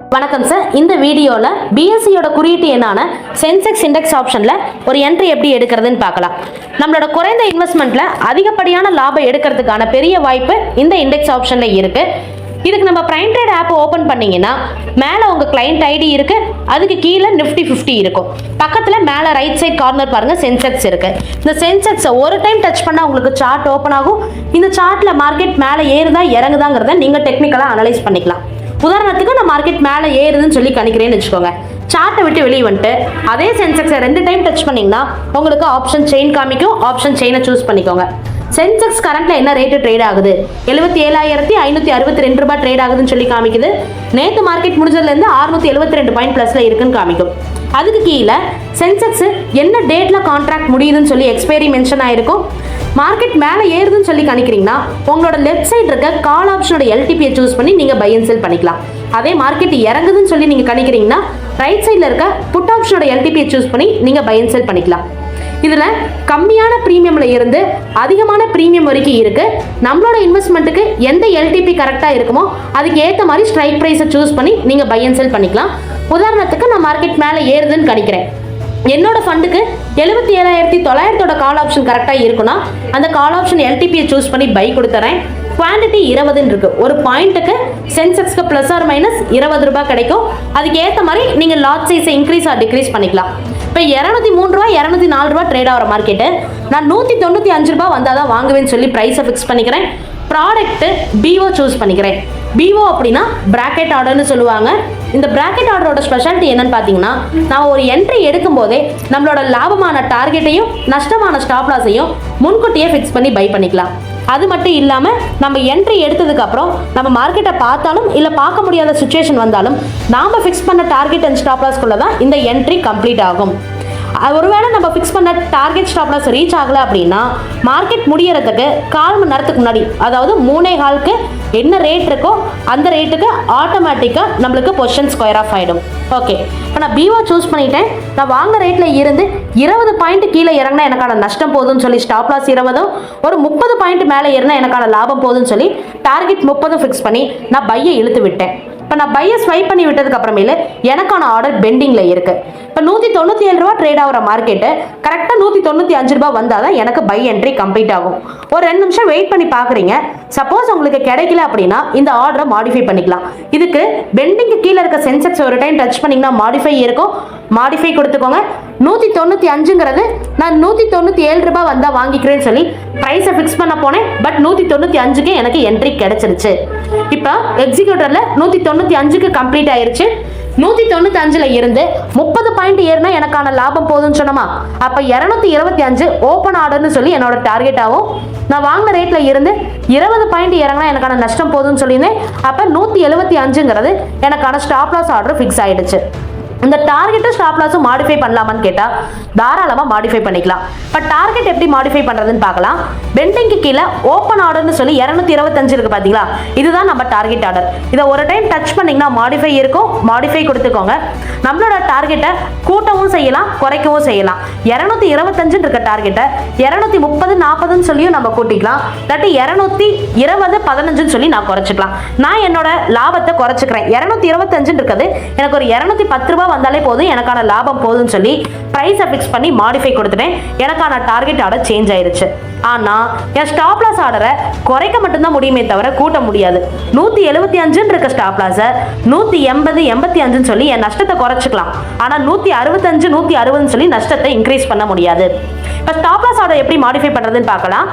வணக்கம் சார். இந்த வீடியோவில் பிஎஸ்சியோட குறியீட்டு எண்ணான சென்செக்ஸ் இண்டெக்ஸ் ஆப்ஷனில் ஒரு என்ட்ரி எப்படி எடுக்கிறதுன்னு பார்க்கலாம். நம்மளோட குறைந்த இன்வெஸ்ட்மெண்ட்டில் அதிகப்படியான லாபம் எடுக்கிறதுக்கான பெரிய வாய்ப்பு இந்த இண்டெக்ஸ் ஆப்ஷனில் இருக்குது. இதுக்கு நம்ம பிரைம் ட்ரேட் ஆப் ஓப்பன் பண்ணிங்கன்னா மேலே உங்கள் கிளைண்ட் ஐடி இருக்குது, அதுக்கு கீழே நிஃப்டி 50 இருக்கும். பக்கத்தில் மேலே ரைட் சைட் கார்னர் பாருங்கள் சென்செக்ஸ் இருக்குது. இந்த சென்செக்ஸை ஒரு டைம் டச் பண்ணால் உங்களுக்கு சார்ட் ஓப்பன் ஆகும். இந்த சார்ட்டில் மார்க்கெட் மேலே ஏறுதா இறங்குதாங்கிறத நீங்கள் டெக்னிக்கலாக அனலைஸ் பண்ணிக்கலாம். உதாரணத்துக்கு நான் மார்க்கெட் மேலே ஏறுதுன்னு சொல்லி கணிக்கிறேன்னு வச்சுக்கோங்க. சார்ட்டை விட்டு வெளியே வந்துட்டு அதே சென்செக்ஸை 2 டைம் டச் பண்ணிங்கன்னா உங்களுக்கு ஆப்ஷன் செயின் காமிக்கும். ஆப்ஷன் செயினை சூஸ் பண்ணிக்கோங்க. சென்செக்ஸ் கரண்ட்ல என்ன ரேட்டு ட்ரேட் ஆகுது? 77,562 ரூபாய் ட்ரேட் ஆகுதுன்னு சொல்லி காமிக்குது. நேற்று மார்க்கெட் முடிஞ்சதுலேருந்து 672 பாயிண்ட் ப்ளஸ்ல இருக்குன்னு காமிக்கும். அதுக்கு கீழே சென்செக்ஸ் என்ன டேட்ல கான்ட்ராக்ட் முடியுதுன்னு சொல்லி எக்ஸ்பைரி மென்ஷன் ஆயிருக்கும். மார்க்கெட் மேலே ஏறுதுன்னு சொல்லி கணிக்கிறீங்கன்னா உங்களோட லெஃப்ட் சைடு இருக்க கால் ஆப்ஷனோட எல்டிபியை சூஸ் பண்ணி நீங்கள் பை அண்ட் செல் பண்ணிக்கலாம். அதே மார்க்கெட் இறங்குதுன்னு சொல்லி நீங்கள் கணிக்கிறீங்கன்னா ரைட் சைடில் இருக்க புட் ஆப்ஷனோட எல்டிபியை சூஸ் பண்ணி நீங்கள் பை அண்ட் செல் பண்ணிக்கலாம். இதில் கம்மியான ப்ரீமியமில் இருந்து அதிகமான ப்ரீமியம் வரைக்கும் இருக்குது. நம்மளோட இன்வெஸ்ட்மெண்ட்டுக்கு எந்த எல்டிபி கரெக்டாக இருக்குமோ அதுக்கு ஏற்ற மாதிரி ஸ்ட்ரைக் ப்ரைஸை சூஸ் பண்ணி நீங்கள் பை அண்ட் செல் பண்ணிக்கலாம். உதாரணத்துக்கு நான் மார்க்கெட் மேலே ஏறுதுன்னு கணிக்கிறேன். என்னோட ஃபண்டுக்கு 77,900 கால் ஆப்ஷன் கரெக்டாக இருக்குன்னா அந்த கால் ஆப்ஷன் எல்டிபியை சூஸ் பண்ணி பை கொடுத்துறேன். குவான்டிட்டி 20 இருக்கு. ஒரு பாயிண்ட்டுக்கு சென்செக்ஸ்க்கு ப்ளஸ் ஆர் மைனஸ் 20 ரூபாய் கிடைக்கும். அதுக்கு ஏற்ற மாதிரி நீங்கள் லாட் சைஸை இன்க்ரீஸ் ஆர் டிக்ரீஸ் பண்ணிக்கலாம். இப்போ 203 ரூபா 204 ரூபா ட்ரேட் ஆகிற மார்க்கெட்டு நான் 195 ரூபாய் வந்தால் தான் வாங்குவேன்னு சொல்லி ப்ரைஸை ஃபிக்ஸ் பண்ணிக்கிறேன். ப்ராடக்ட்டு பிஓ சூஸ் பண்ணிக்கிறேன். பிஓ அப்படின்னா பிராக்கெட் ஆர்டர்னு சொல்லுவாங்க. இந்த பிராக்கெட் ஆர்டரோட ஸ்பெஷாலிட்டி என்னன்னு பார்த்தீங்கன்னா, நான் ஒரு என்ட்ரி எடுக்கும் போதே நம்மளோட லாபமான டார்கெட்டையும் நஷ்டமான ஸ்டாப் லாஸையும் முன்கூட்டியே ஃபிக்ஸ் பண்ணி பை பண்ணிக்கலாம். அது மட்டும் இல்லாமல் நம்ம என்ட்ரி எடுத்ததுக்கு அப்புறம் நம்ம மார்க்கெட்டை பார்த்தாலும் இல்லை பார்க்க முடியாத சுச்சுவேஷன் வந்தாலும் நாம் ஃபிக்ஸ் பண்ண டார்கெட் அண்ட் ஸ்டாப் லாஸ்க்குள்ள தான் இந்த என்ட்ரி கம்ப்ளீட் ஆகும். ஒருவேளை நம்ம ஃபிக்ஸ் பண்ண டார்கெட் ஸ்டாப் லாஸ் ரீச் ஆகலை அப்படின்னா மார்க்கெட் முடியறதுக்கு 1/4 மணி நேரத்துக்கு முன்னாடி, அதாவது 3:15க்கு என்ன ரேட் இருக்கோ அந்த ரேட்டுக்கு ஆட்டோமேட்டிக்காக நம்மளுக்கு பொசிஷன் ஸ்கொயர் ஆஃப் ஆகிடும். ஓகே, இப்போ நான் பிஓ சூஸ் பண்ணிட்டேன். நான் வாங்க ரேட்டில் இருந்து 20 பாயிண்ட் கீழே இறங்கினா எனக்கான நஷ்டம் போதுன்னு சொல்லி ஸ்டாப் லாஸ் 20, ஒரு 30 பாயிண்ட் மேலே ஏறினா எனக்கான லாபம் போதுன்னு சொல்லி டார்கெட் 30 ஃபிக்ஸ் பண்ணி நான் பையை இழுத்து விட்டேன். இப்போ நான் பையை ஸ்வைப் பண்ணி விட்டதுக்கு அப்புறமேல எனக்கான ஆர்டர் பெண்டிங்கில் இருக்குது. இப்போ 197 ரூபா ட்ரேட் ஆகிற மார்க்கெட்டு கரெக்டாக 195 ரூபா வந்தால் தான் எனக்கு பை என்ட்ரி கம்ப்ளீட் ஆகும். ஒரு 2 நிமிஷம் வெயிட் பண்ணி பார்க்குறீங்க. சப்போஸ் உங்களுக்கு கிடைக்கல அப்படின்னா இந்த ஆர்டரை மாடிஃபை பண்ணிக்கலாம். இதுக்கு பெண்டிங்கு கீழே இருக்க சென்செக்ஸ் ஒரு டைம் டச் பண்ணிங்கன்னா மாடிஃபை இருக்கும். மாடிஃபை கொடுத்துக்கோங்க. 195ங்கிறது நான் 197 ரூபாய் வந்தால் வாங்கிக்கிறேன்னு சொல்லி ப்ரைஸை ஃபிக்ஸ் பண்ண போனேன். பட் 195க்கு எனக்கு என்ட்ரி கிடைச்சிருச்சு. இப்போ எக்ஸிக்யூட்டரில் 195க்கு கம்ப்ளீட் ஆயிருச்சு. 195ல் இருந்து 30 பாயிண்ட் ஏறினா எனக்கான லாபம் போதும்னு சொன்னோமா, அப்போ 225 ஓப்பன் ஆர்டர்னு சொல்லி என்னோட டார்கெட் ஆகும். நான் வாங்கின ரேட்டில் இருந்து 20 பாயிண்ட் இறங்கினா எனக்கான நஷ்டம் போதும்னு சொல்லியிருந்தேன். அப்போ 175ங்கிறது எனக்கான ஸ்டாப் லாஸ் ஆர்டர் ஃபிக்ஸ் ஆயிடுச்சு. இந்த டார்கெட்டை ஸ்டாப் லாஸும் மாடிஃபை பண்ணலாமான்னு கேட்டால் தாராளமாக மாடிஃபை பண்ணிக்கலாம். இப்போ டார்கெட் எப்படி மாடிஃபை பண்ணுறதுன்னு பார்க்கலாம். பெண்டிங்க்கு கீழே ஓப்பன் ஆர்டர்னு சொல்லி 225 இருக்குது பார்த்தீங்களா, இதுதான் நம்ம டார்கெட் ஆர்டர். இதை ஒரு டைம் டச் பண்ணிங்கன்னா மாடிஃபை இருக்கும். மாடிஃபை கொடுத்துக்கோங்க. நம்மளோட டார்கெட்டை கூட்டவும் செய்யலாம், குறைக்கவும் செய்யலாம். 225 இருக்க டார்கெட்டை 230 40ன்னு சொல்லியும் நம்ம கூட்டிக்கலாம். இல்லாட்டி 220 15ன்னு சொல்லி நான் குறைச்சிக்கலாம். நான் என்னோட லாபத்தை குறைச்சிக்கிறேன். 225 இருக்குது, எனக்கு ஒரு 210 ரூபாய் வந்தாலே போதும், எனக்கான லாபம் போதும்னு சொல்லி ப்ரைஸை ஃபிக்ஸ் பண்ணி மாடிஃபை கொடுத்துட்டேன். எனக்கான டார்கெட் ஆர்டர் சேஞ்ச் ஆயிருச்சு. ஆனால் என் ஸ்டாப் லாஸ் ஆர்டரை குறைக்க மட்டும்தான் முடியுமே தவிர கூட்ட முடியாது. 175 இருக்க ஸ்டாப் லாஸை 180 85ன்னு சொல்லி என் நஷ்டத்தை குறைச்சிக்கலாம். ஆனால் 165 160ன்னு சொல்லி நஷ்டத்தை இன்க்ரீஸ் பண்ண முடியாது. இப்போ ஸ்டாப் லாஸ் ஆர்டர் எப்படி மாடிஃபை பண்ணுறதுன்னு பார்க்கலாம்.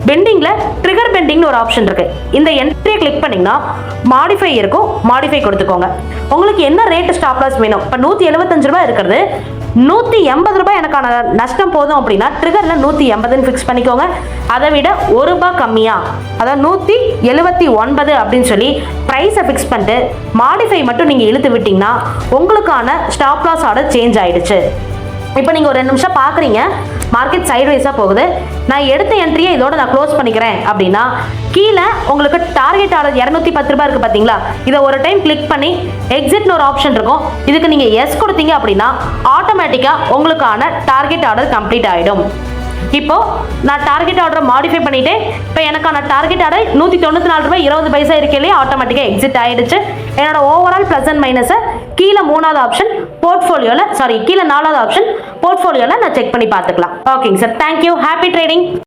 பெண்டிங்கில் ட்ரிகர் பெண்டிங்னு ஒரு ஆப்ஷன் இருக்குது. இந்த என்ட்ரியை கிளிக் பண்ணிங்கன்னா மாடிஃபை இருக்கும். மாடிஃபை கொடுத்துக்கோங்க. உங்களுக்கு என்ன ரேட்டு ஸ்டாப் லாஸ் வேணும்? இப்போ 175 ரூபாய் இருக்கிறது 180 ரூபாய் எனக்கான நஷ்டம் போதும் அப்படின்னா ட்ரிகரில் 180ன்னு ஃபிக்ஸ் பண்ணிக்கோங்க. அதை விட 1 ரூபாய் கம்மியாக, அதாவது 179 அப்படின்னு சொல்லி ப்ரைஸை ஃபிக்ஸ் பண்ணிட்டு மாடிஃபை மட்டும் நீங்கள் இழுத்து விட்டிங்கன்னா உங்களுக்கான ஸ்டாப் லாஸ் ஆர்டர் சேஞ்ச் ஆகிடுச்சு. இப்போ நீங்கள் ஒரு 2 நிமிஷம் பார்க்குறீங்க, மார்க்கெட் சைட்வைஸாக போகுது. நான் எடுத்த என்ட்ரியை இதோட நான் க்ளோஸ் பண்ணிக்கிறேன் அப்படின்னா கீழே உங்களுக்கு டார்கெட் ஆர்டர் 210 ரூபாய் இருக்குது பார்த்தீங்களா, இதை ஒரு டைம் கிளிக் பண்ணி எக்ஸிட்னு ஒரு ஆப்ஷன் இருக்கும். இதுக்கு நீங்கள் எஸ் கொடுத்தீங்க அப்படின்னா ஆட்டோமேட்டிக்காக உங்களுக்கான டார்கெட் ஆர்டர் கம்ப்ளீட் ஆகிடும். இப்போ நான் டார்கெட் ஆர்டரை மாடிஃபை பண்ணிட்டேன். இப்போ எனக்கான டார்கெட் ஆர்டர் 194 ரூபாய் 20 பைசா இருக்கே, ஆட்டோமேட்டிக்காக எக்ஸிட் ஆயிடுச்சு. என்னோட ஓவரால் ப்ளஸ் அண்ட் மைனஸை கீழே 3வது ஆப்ஷன் போர்ட்ஃபோலியோவில் கீழே 4வது ஆப்ஷன் போர்ட்ஃபோலியோவில் நான் செக் பண்ணி பார்த்துக்கலாம். ஓகேங்க சார், தேங்க்யூ, ஹாப்பி ட்ரேடிங்.